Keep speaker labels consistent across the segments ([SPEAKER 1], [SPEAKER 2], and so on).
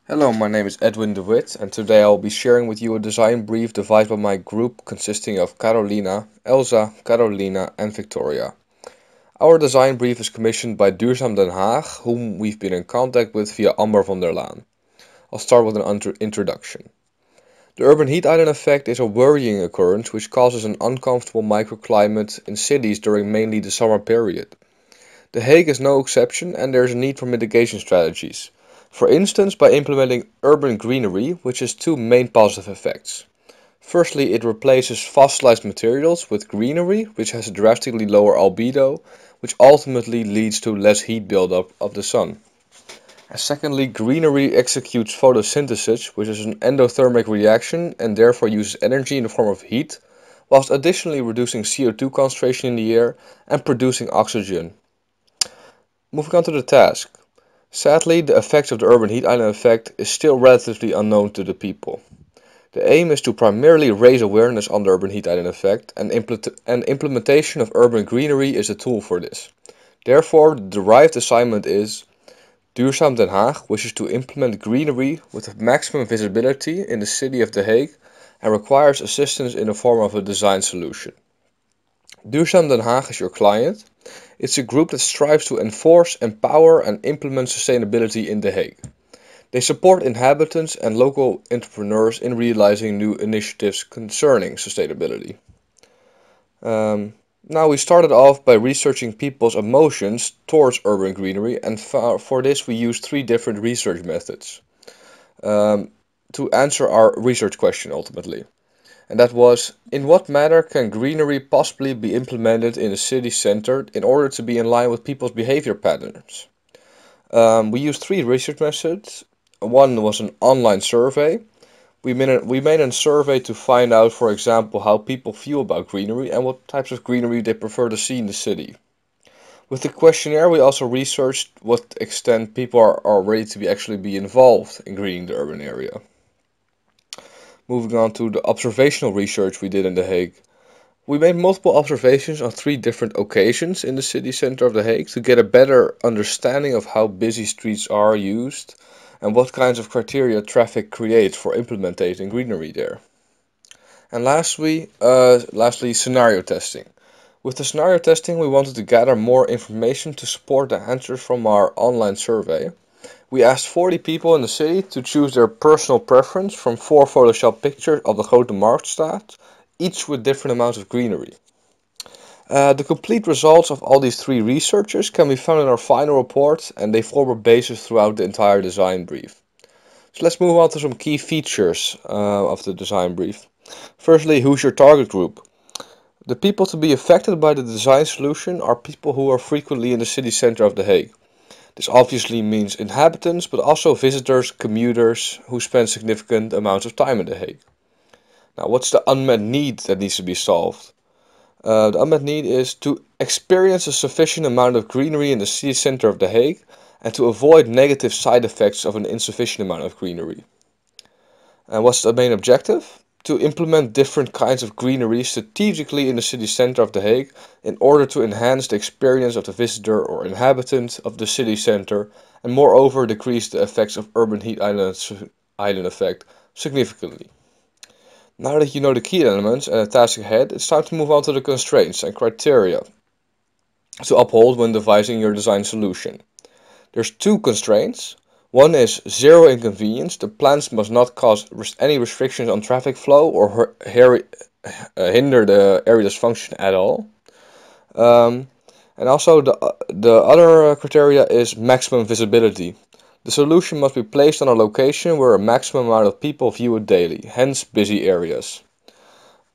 [SPEAKER 1] Hello, my name is Edwin and today I'll be sharing with you a design brief devised by my group consisting of Karolina, Elza, Karolina and Victoria. Our design brief is commissioned by Duurzaam Den Haag, whom we've been in contact with via Amber van der Laan. I'll start with an introduction. The urban heat island effect is a worrying occurrence which causes an uncomfortable microclimate in cities during mainly the summer period. The Hague is no exception and there is a need for mitigation strategies. For instance, by implementing urban greenery, which has two main positive effects. Firstly, it replaces fossilized materials with greenery, which has a drastically lower albedo, which ultimately leads to less heat buildup of the sun. And secondly, greenery executes photosynthesis, which is an endothermic reaction and therefore uses energy in the form of heat, whilst additionally reducing CO2 concentration in the air and producing oxygen. Moving on to the task. Sadly, the effects of the urban heat island effect is still relatively unknown to the people. The aim is to primarily raise awareness on the urban heat island effect, and implementation of urban greenery is a tool for this. Therefore, the derived assignment is Duurzaam Den Haag wishes to implement greenery with maximum visibility in the city of The Hague and requires assistance in the form of a design solution. Duurzaam Den Haag is your client. It's a group that strives to enforce, empower and implement sustainability in The Hague. They support inhabitants and local entrepreneurs in realizing new initiatives concerning sustainability. Now we started off by researching people's emotions towards urban greenery, and for this we used three different research methods to answer our research question ultimately. And that was, in what manner can greenery possibly be implemented in a city center in order to be in line with people's behavior patterns? We used three research methods. One was an online survey. We made a survey to find out, for example, how people feel about greenery and what types of greenery they prefer to see in the city. With the questionnaire, we also researched what extent people are ready to actually be involved in greening the urban area. Moving on to the observational research we did in The Hague. We made multiple observations on three different occasions in the city center of The Hague to get a better understanding of how busy streets are used and what kinds of criteria traffic creates for implementing greenery there. And lastly, scenario testing. With the scenario testing, we wanted to gather more information to support the answers from our online survey. We asked 40 people in the city to choose their personal preference from four Photoshop pictures of the Grote Marktstraat, each with different amounts of greenery. The complete results of all these three researchers can be found in our final report, and they form a basis throughout the entire design brief. So let's move on to some key features of the design brief. Firstly, who's your target group? The people to be affected by the design solution are people who are frequently in the city center of The Hague. This obviously means inhabitants, but also visitors, commuters who spend significant amounts of time in The Hague. Now, what's the unmet need that needs to be solved? The unmet need is to experience a sufficient amount of greenery in the city center of The Hague and to avoid negative side effects of an insufficient amount of greenery. And what's the main objective? To implement different kinds of greenery strategically in the city center of The Hague in order to enhance the experience of the visitor or inhabitant of the city center and moreover decrease the effects of urban heat island effect significantly. Now that you know the key elements and the task ahead, it's time to move on to the constraints and criteria to uphold when devising your design solution. There's two constraints. One is zero inconvenience. The plans must not cause any restrictions on traffic flow or hinder the area's function at all. Um, and also the other criteria is maximum visibility. The solution must be placed on a location where a maximum amount of people view it daily, hence busy areas.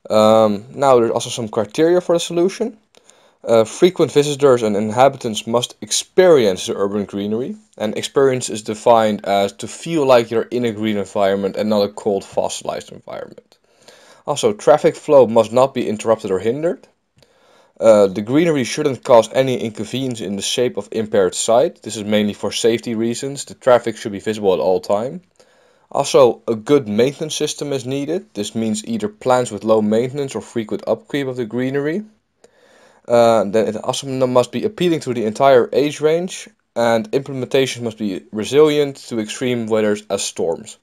[SPEAKER 1] Now there's also some criteria for the solution. Frequent visitors and inhabitants must experience the urban greenery, and experience is defined as to feel like you're in a green environment and not a cold fossilized environment. Also, traffic flow must not be interrupted or hindered. The greenery shouldn't cause any inconvenience in the shape of impaired sight. This is mainly for safety reasons. The traffic should be visible at all time. Also, a good maintenance system is needed. This means either plans with low maintenance or frequent upkeep of the greenery. Then it also must be appealing to the entire age range, and implementations must be resilient to extreme weather as storms.